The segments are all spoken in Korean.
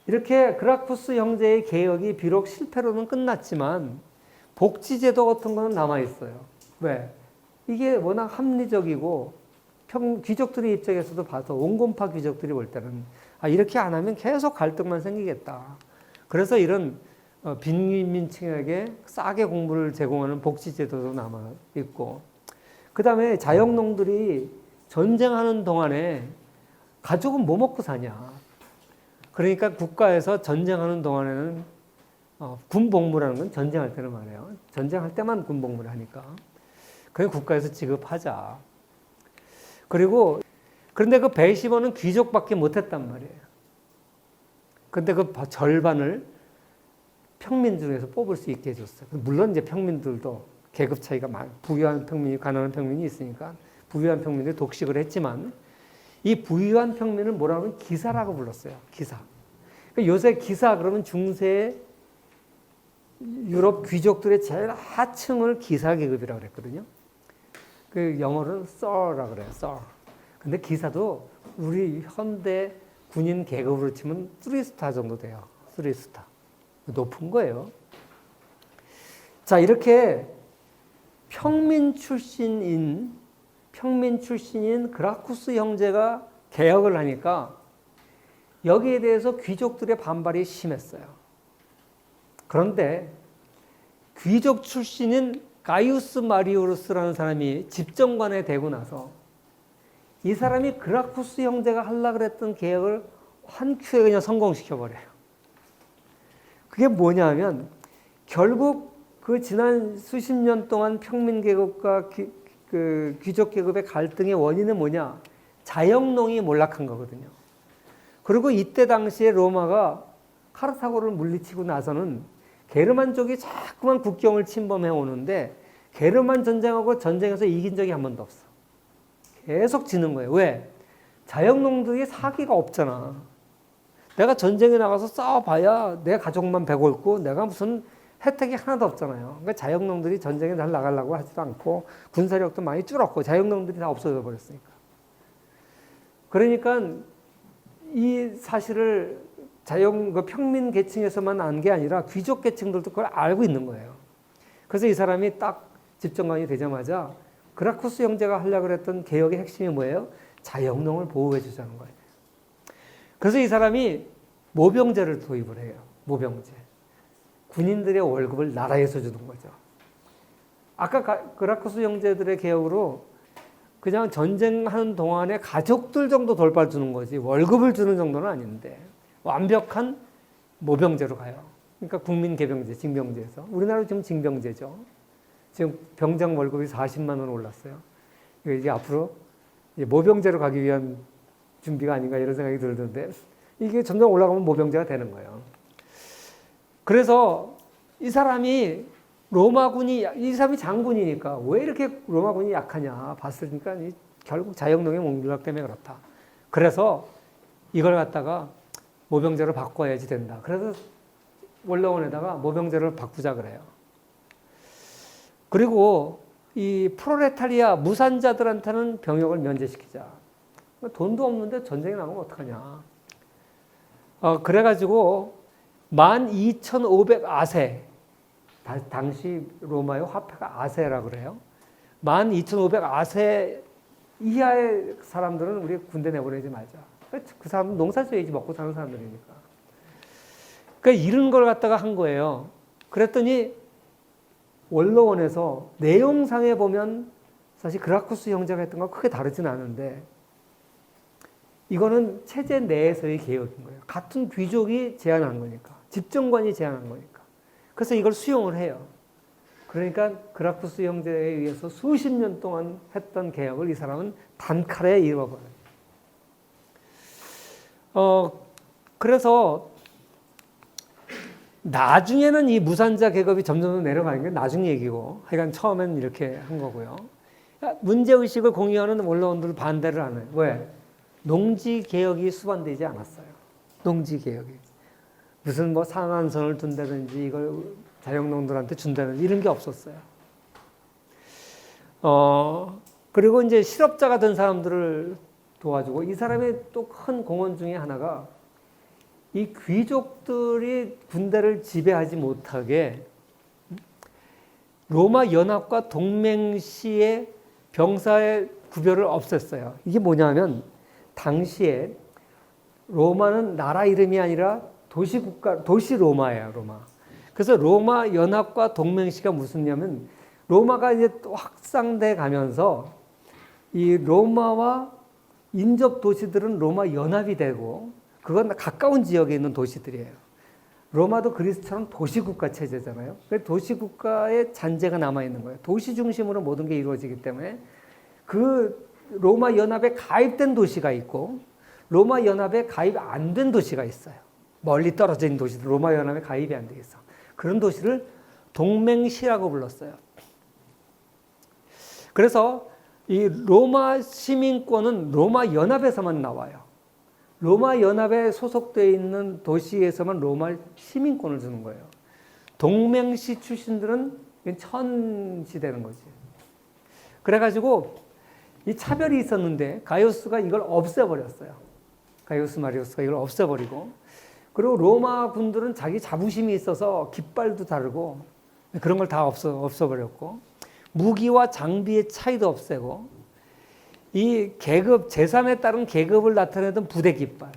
이렇게 그라쿠스 형제의 개혁이 비록 실패로는 끝났지만 복지제도 같은 거는 남아있어요. 왜? 이게 워낙 합리적이고 귀족들의 입장에서도 봐서 온건파 귀족들이 볼 때는 이렇게 안 하면 계속 갈등만 생기겠다. 그래서 이런 빈민층에게 싸게 공부를 제공하는 복지제도도 남아있고, 그 다음에 자영농들이 전쟁하는 동안에 가족은 뭐 먹고 사냐. 그러니까 국가에서 전쟁하는 동안에는 군복무라는 건 전쟁할 때는 말이에요. 전쟁할 때만 군복무를 하니까. 그냥 국가에서 지급하자. 그리고 그런데 그 배심원은 귀족밖에 못했단 말이에요. 근데 그 절반을 평민 중에서 뽑을 수 있게 해줬어요. 물론 이제 평민들도 계급 차이가 부유한 평민이 가난한 평민이 있으니까 부유한 평민들이 독식을 했지만 이 부유한 평민을 뭐라고 하면 기사라고 불렀어요. 기사. 그러니까 요새 기사 그러면 중세 유럽 귀족들의 제일 하층을 기사 계급이라고 그랬거든요. 그 영어로는 sir라고 그래요. sir. 근데 기사도 우리 현대 군인 계급으로 치면 3스타 정도 돼요. 3스타. 높은 거예요. 자, 이렇게 평민 출신인 그라쿠스 형제가 개혁을 하니까 여기에 대해서 귀족들의 반발이 심했어요. 그런데 귀족 출신인 가이우스 마리우스라는 사람이 집정관에 되고 나서 이 사람이 그라쿠스 형제가 하려고 그랬던 개혁을 한 큐에 그냥 성공시켜버려요. 그게 뭐냐면 결국 그 지난 수십 년 동안 평민 계급과 그 귀족 계급의 갈등의 원인은 뭐냐? 자영농이 몰락한 거거든요. 그리고 이때 당시에 로마가 카르타고를 물리치고 나서는 게르만족이 자꾸만 국경을 침범해 오는데 게르만 전쟁하고 전쟁에서 이긴 적이 한 번도 없어. 계속 지는 거예요. 왜? 자영농들이 사기가 없잖아. 내가 전쟁에 나가서 싸워봐야 내 가족만 배골고 내가 무슨 혜택이 하나도 없잖아요. 그러니까 자영농들이 전쟁에 잘 나가려고 하지도 않고 군사력도 많이 줄었고 자영농들이 다 없어져 버렸으니까. 그러니까 이 사실을 그 평민 계층에서만 안 게 아니라 귀족 계층들도 그걸 알고 있는 거예요. 그래서 이 사람이 딱 집정관이 되자마자 그라쿠스 형제가 하려고 했던 개혁의 핵심이 뭐예요? 자영농을 보호해 주자는 거예요. 그래서 이 사람이 모병제를 도입을 해요. 모병제. 군인들의 월급을 나라에서 주는 거죠. 아까 그라쿠스 형제들의 개혁으로 그냥 전쟁하는 동안에 가족들 정도 돌봐주는 거지 월급을 주는 정도는 아닌데 완벽한 모병제로 가요. 그러니까 국민개병제, 징병제에서. 우리나라 지금 징병제죠. 지금 병장 월급이 40만 원 올랐어요. 이게 앞으로 모병제로 가기 위한 준비가 아닌가 이런 생각이 들던데 이게 점점 올라가면 모병제가 되는 거예요. 그래서 이 사람이 이 사람이 장군이니까 왜 이렇게 로마군이 약하냐 봤으니까 결국 자영농의 몰락 때문에 그렇다. 그래서 이걸 갖다가 모병제로 바꿔야지 된다. 그래서 원로원에다가 모병제를 바꾸자 그래요. 그리고 이 프롤레타리아 무산자들한테는 병역을 면제시키자. 돈도 없는데 전쟁이 나면 어떡하냐. 그래가지고 12,500아세, 당시 로마의 화폐가 아세라고 그래요. 12,500아세 이하의 사람들은 우리 군대 내보내지 말자. 그 사람은 농사 지어야지 먹고 사는 사람들이니까. 그러니까 이런 걸 갖다가 한 거예요. 그랬더니 원로원에서 내용상에 보면 사실 그라쿠스 형제가 했던 거 크게 다르진 않은데 이거는 체제 내에서의 개혁인 거예요. 같은 귀족이 제안한 거니까. 집정관이 제안한 거니까. 그래서 이걸 수용을 해요. 그러니까 그라쿠스 형제에 의해서 수십 년 동안 했던 개혁을 이 사람은 단칼에 이뤄버려요. 그래서 나중에는 이 무산자 계급이 점점 내려가는 게 나중 얘기고 하여간 처음엔 이렇게 한 거고요. 문제의식을 공유하는 원로원들 반대를 안 해요. 왜? 농지개혁이 수반되지 않았어요. 농지개혁이. 무슨 뭐 상한선을 둔다든지 이걸 자영농들한테 준다든지 이런 게 없었어요. 그리고 이제 실업자가 된 사람들을 도와주고 이 사람의 또 큰 공헌 중에 하나가 이 귀족들이 군대를 지배하지 못하게 로마 연합과 동맹시의 병사의 구별을 없앴어요. 이게 뭐냐면 당시에 로마는 나라 이름이 아니라 도시 로마예요, 로마. 그래서 로마 연합과 동맹시가 무슨냐면 로마가 이제 또 확산돼 가면서 이 로마와 인접 도시들은 로마 연합이 되고 그건 가까운 지역에 있는 도시들이에요. 로마도 그리스처럼 도시국가 체제잖아요. 도시국가의 잔재가 남아있는 거예요. 도시 중심으로 모든 게 이루어지기 때문에 그 로마 연합에 가입된 도시가 있고 로마 연합에 가입 안 된 도시가 있어요. 멀리 떨어져 있는 도시들, 로마 연합에 가입이 안 되겠어. 그런 도시를 동맹시라고 불렀어요. 그래서 이 로마 시민권은 로마 연합에서만 나와요. 로마 연합에 소속되어 있는 도시에서만 로마 시민권을 주는 거예요. 동맹시 출신들은 천시 되는 거지. 그래가지고 이 차별이 있었는데 가이우스가 이걸 없애버렸어요. 가이우스 마리우스가 이걸 없애버리고, 그리고 로마 군들은 자기 자부심이 있어서 깃발도 다르고 그런 걸 다 없애버렸고, 무기와 장비의 차이도 없애고, 이 계급, 제3에 따른 계급을 나타내던 부대 깃발,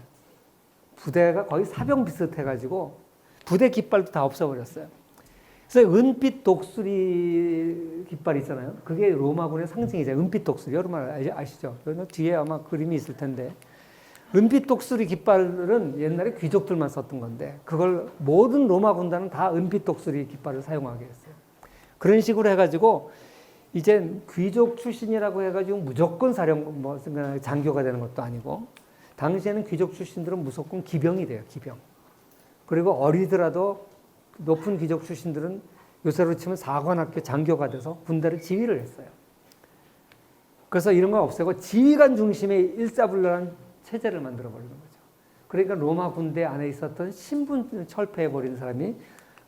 부대가 거의 사병 비슷해가지고 부대 깃발도 다 없애버렸어요. 그래서 은빛 독수리 깃발 있잖아요. 그게 로마군의 상징이잖아요. 은빛 독수리. 여러분 아시죠? 뒤에 아마 그림이 있을 텐데. 은빛 독수리 깃발은 옛날에 귀족들만 썼던 건데 그걸 모든 로마 군단은 다 은빛 독수리 깃발을 사용하게 했어요. 그런 식으로 해가지고 이제 귀족 출신이라고 해가지고 무조건 장교가 되는 것도 아니고, 당시에는 귀족 출신들은 무조건 기병이 돼요. 기병. 그리고 어리더라도 높은 귀족 출신들은 요새로 치면 사관학교 장교가 돼서 군대를 지휘를 했어요. 그래서 이런 거 없애고 지휘관 중심의 일사불란한 체제를 만들어버리는 거죠. 그러니까 로마 군대 안에 있었던 신분을 철폐해버린 사람이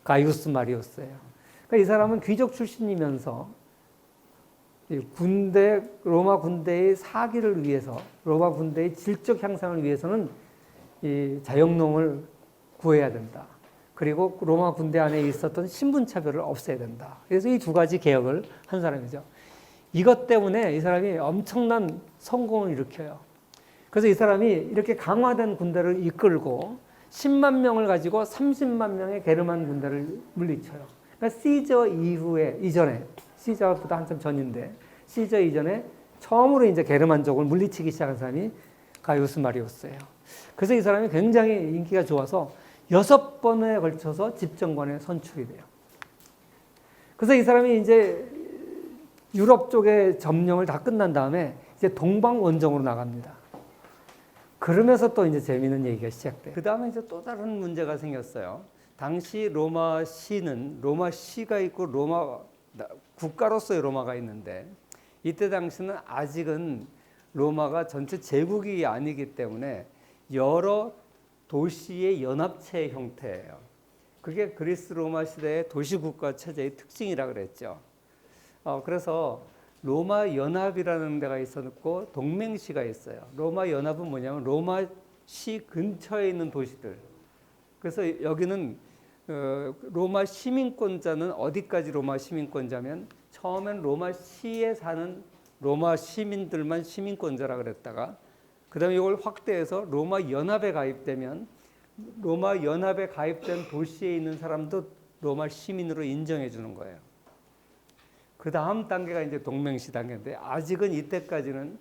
가이우스 마리우스예요. 그러니까 이 사람은 귀족 출신이면서 로마 군대의 사기를 위해서, 로마 군대의 질적 향상을 위해서는 이 자영농을 구해야 된다. 그리고 로마 군대 안에 있었던 신분차별을 없애야 된다. 그래서 이 두 가지 개혁을 한 사람이죠. 이것 때문에 이 사람이 엄청난 성공을 일으켜요. 그래서 이 사람이 이렇게 강화된 군대를 이끌고 10만 명을 가지고 30만 명의 게르만 군대를 물리쳐요. 그러니까 시저 이전에, 시저보다 한참 전인데, 시저 이전에 처음으로 이제 게르만족을 물리치기 시작한 사람이 가이우스 마리우스예요. 그래서 이 사람이 굉장히 인기가 좋아서 6번에 걸쳐서 집정관에 선출이 돼요. 그래서 이 사람이 이제 유럽 쪽의 점령을 다 끝난 다음에 이제 동방 원정으로 나갑니다. 그러면서 또 이제 재미있는 얘기가 시작돼요. 그 다음에 이제 또 다른 문제가 생겼어요. 당시 로마 시가 있고 국가로서의 로마가 있는데, 이때 당시는 아직은 로마가 전체 제국이 아니기 때문에 여러 도시의 연합체 형태예요. 그게 그리스 로마 시대의 도시국가 체제의 특징이라 그랬죠. 그래서 로마 연합이라는 데가 있었고 동맹시가 있어요. 로마 연합은 뭐냐면 로마 시 근처에 있는 도시들. 그래서 여기는 로마 시민권자는 어디까지 로마 시민권자면, 처음엔 로마 시에 사는 로마 시민들만 시민권자라 그랬다가 그 다음에 이걸 확대해서 로마 연합에 가입되면 로마 연합에 가입된 도시에 있는 사람도 로마 시민으로 인정해 주는 거예요. 그 다음 단계가 이제 동맹시 단계인데, 아직은 이때까지는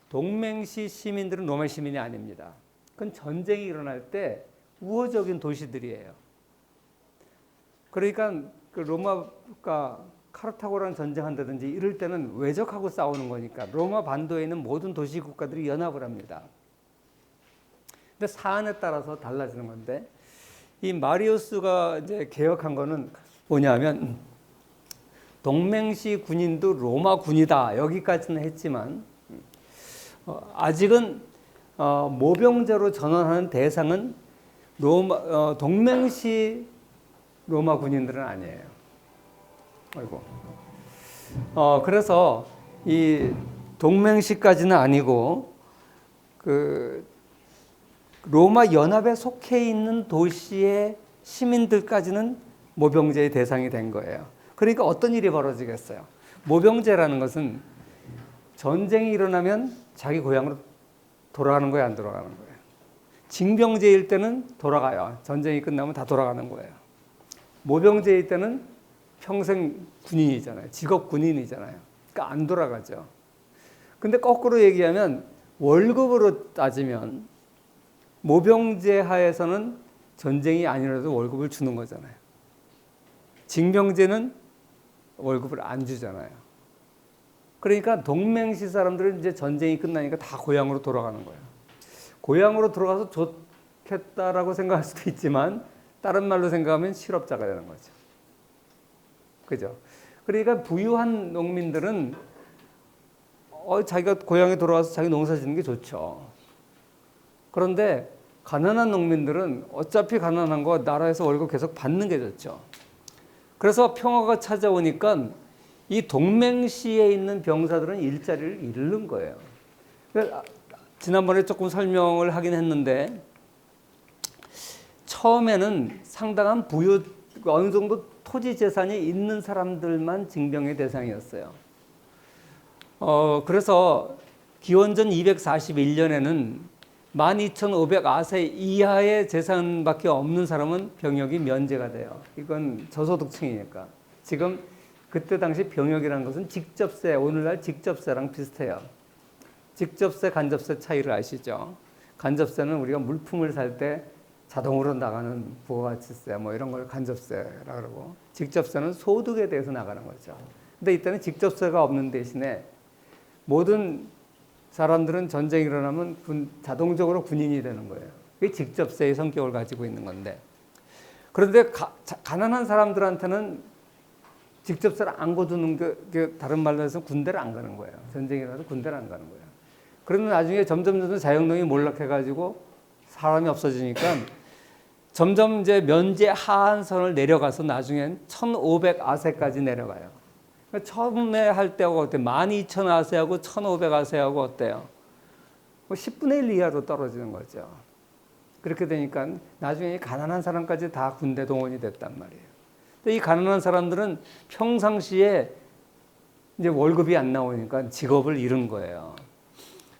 동맹시 시민들은 로마 시민이 아닙니다. 그건 전쟁이 일어날 때 우호적인 도시들이에요. 그러니까 그 로마가 카르타고랑 전쟁한다든지 이럴 때는 외적하고 싸우는 거니까 로마 반도에 있는 모든 도시 국가들이 연합을 합니다. 근데 사안에 따라서 달라지는 건데, 이 마리우스가 이제 개혁한 거는 뭐냐면 동맹시 군인도 로마 군이다 여기까지는 했지만 아직은 모병제로 전환하는 대상은 동맹시 로마 군인들은 아니에요. 아이고. 그래서 이 동맹시까지는 아니고 로마 연합에 속해 있는 도시의 시민들까지는 모병제의 대상이 된 거예요. 그러니까 어떤 일이 벌어지겠어요? 모병제라는 것은 전쟁이 일어나면 자기 고향으로 돌아가는 거예요, 안 돌아가는 거예요? 징병제일 때는 돌아가요. 전쟁이 끝나면 다 돌아가는 거예요. 모병제일 때는 평생 군인이잖아요. 직업 군인이잖아요. 그러니까 안 돌아가죠. 근데 거꾸로 얘기하면 월급으로 따지면 모병제 하에서는 전쟁이 아니라도 월급을 주는 거잖아요. 징병제는 월급을 안 주잖아요. 그러니까 동맹시 사람들은 이제 전쟁이 끝나니까 다 고향으로 돌아가는 거예요. 고향으로 돌아가서 좋겠다라고 생각할 수도 있지만 다른 말로 생각하면 실업자가 되는 거죠. 그죠? 그러니까 부유한 농민들은 자기가 고향에 돌아와서 자기 농사 짓는 게 좋죠. 그런데 가난한 농민들은 어차피 가난한 거 나라에서 월급 계속 받는 게 좋죠. 그래서 평화가 찾아오니까 이 동맹시에 있는 병사들은 일자리를 잃는 거예요. 지난번에 조금 설명을 하긴 했는데 처음에는 상당한 부유, 어느 정도 토지 재산이 있는 사람들만 징병의 대상이었어요. 그래서 기원전 241년에는 12,500아세 이하의 재산밖에 없는 사람은 병역이 면제가 돼요. 이건 저소득층이니까. 지금 그때 당시 병역이라는 것은 직접세, 오늘날 직접세랑 비슷해요. 직접세, 간접세 차이를 아시죠? 간접세는 우리가 물품을 살 때 자동으로 나가는 부가가치세 뭐 이런 걸 간접세라고 그러고, 직접세는 소득에 대해서 나가는 거죠. 근데 이때는 직접세가 없는 대신에 모든 사람들은 전쟁이 일어나면 자동적으로 군인이 되는 거예요. 그게 직접세의 성격을 가지고 있는 건데, 그런데 가난한 사람들한테는 직접세를 안 거두는 게 다른 말로 해서 군대를 안 가는 거예요. 전쟁이 일어나서 군대를 안 가는 거예요. 그러면 나중에 점점 자영농이 몰락해가지고 사람이 없어지니까 점점 이제 면제 하한선을 내려가서 나중엔 1,500아세까지 내려가요. 그러니까 처음에 할 때하고 어때요? 12,000아세하고 1,500아세하고 어때요? 10분의 1 이하로 떨어지는 거죠. 그렇게 되니까 나중에 가난한 사람까지 다 군대 동원이 됐단 말이에요. 근데 이 가난한 사람들은 평상시에 이제 월급이 안 나오니까 직업을 잃은 거예요.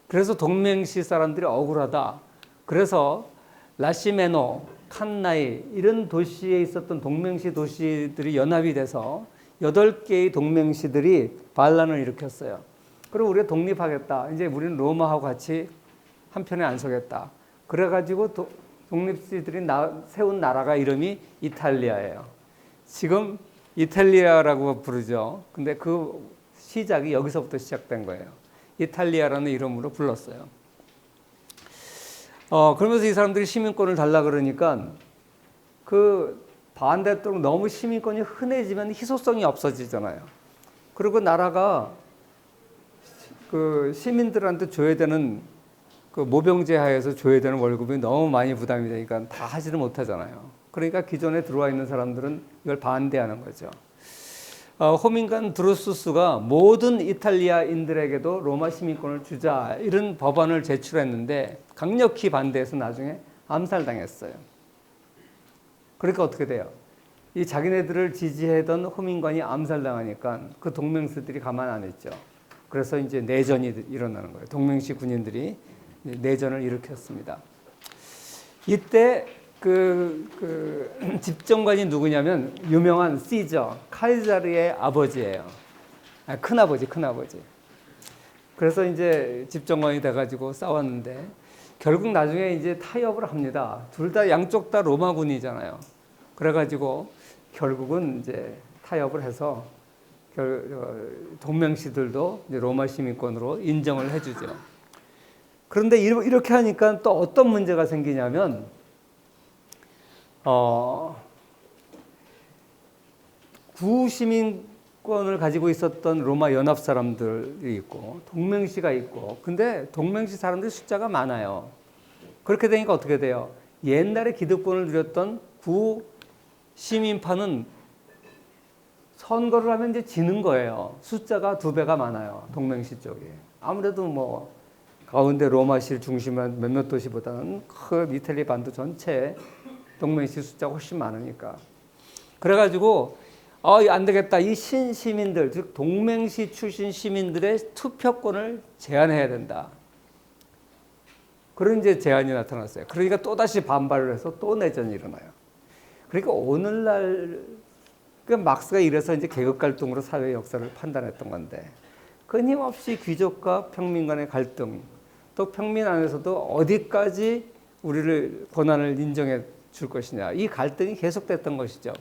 그래서 동맹시 사람들이 억울하다. 그래서 라시메노, 칸나이 이런 도시에 있었던 동맹시 도시들이 연합이 돼서 8개의 동맹시들이 반란을 일으켰어요. 그리고 우리가 독립하겠다. 이제 우리는 로마하고 같이 한편에 안 서겠다. 그래가지고 독립시들이 세운 나라가 이름이 이탈리아예요. 지금 이탈리아라고 부르죠. 근데 그 시작이 여기서부터 시작된 거예요. 이탈리아라는 이름으로 불렀어요. 그러면서 이 사람들이 시민권을 달라 그러니까 그 반대쪽 너무 시민권이 흔해지면 희소성이 없어지잖아요. 그리고 나라가 그 시민들한테 줘야 되는 그 모병제 하에서 줘야 되는 월급이 너무 많이 부담이 되니까 다 하지를 못하잖아요. 그러니까 기존에 들어와 있는 사람들은 이걸 반대하는 거죠. 호민관 드루수스가 모든 이탈리아인들에게도 로마 시민권을 주자 이런 법안을 제출했는데 강력히 반대해서 나중에 암살당했어요. 그러니까 어떻게 돼요? 이 자기네들을 지지하던 호민관이 암살당하니까 그 동맹시들이 가만 안 있죠. 그래서 이제 내전이 일어나는 거예요. 동맹시 군인들이 내전을 일으켰습니다. 이때 그 집정관이 누구냐면 유명한 시저, 카이사르의 아버지예요. 큰아버지. 그래서 이제 집정관이 돼가지고 싸웠는데 결국 나중에 이제 타협을 합니다. 둘 다 양쪽 다 로마군이잖아요. 그래가지고 결국은 이제 타협을 해서 동맹시들도 이제 로마 시민권으로 인정을 해주죠. 그런데 이렇게 하니까 또 어떤 문제가 생기냐면 구시민권을 가지고 있었던 로마 연합 사람들이 있고 동맹시가 있고, 근데 동맹시 사람들 숫자가 많아요. 그렇게 되니까 어떻게 돼요? 옛날에 기득권을 누렸던 구시민파는 선거를 하면 이제 지는 거예요. 숫자가 2배가 많아요. 동맹시 쪽이. 아무래도 뭐 가운데 로마시를 중심한 몇몇 도시보다는 큰 이탈리 반도 전체 동맹시 숫자가 훨씬 많으니까. 그래가지고 안 되겠다. 이 신시민들, 즉 동맹시 출신 시민들의 투표권을 제한해야 된다. 그런 이제 제안이 나타났어요. 그러니까 또다시 반발을 해서 또 내전이 일어나요. 그러니까 오늘날 막스가 이래서 이제 계급 갈등으로 사회 역사를 판단했던 건데, 끊임없이 귀족과 평민 간의 갈등, 또 평민 안에서도 어디까지 우리를 권한을 인정해 줄 것이냐, 이 갈등이 계속됐던 것이죠.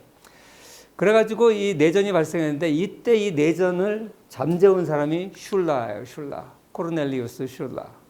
그래가지고 이 내전이 발생했는데, 이때 이 내전을 잠재운 사람이 슐라예요. 슐라, 코르넬리우스 슐라.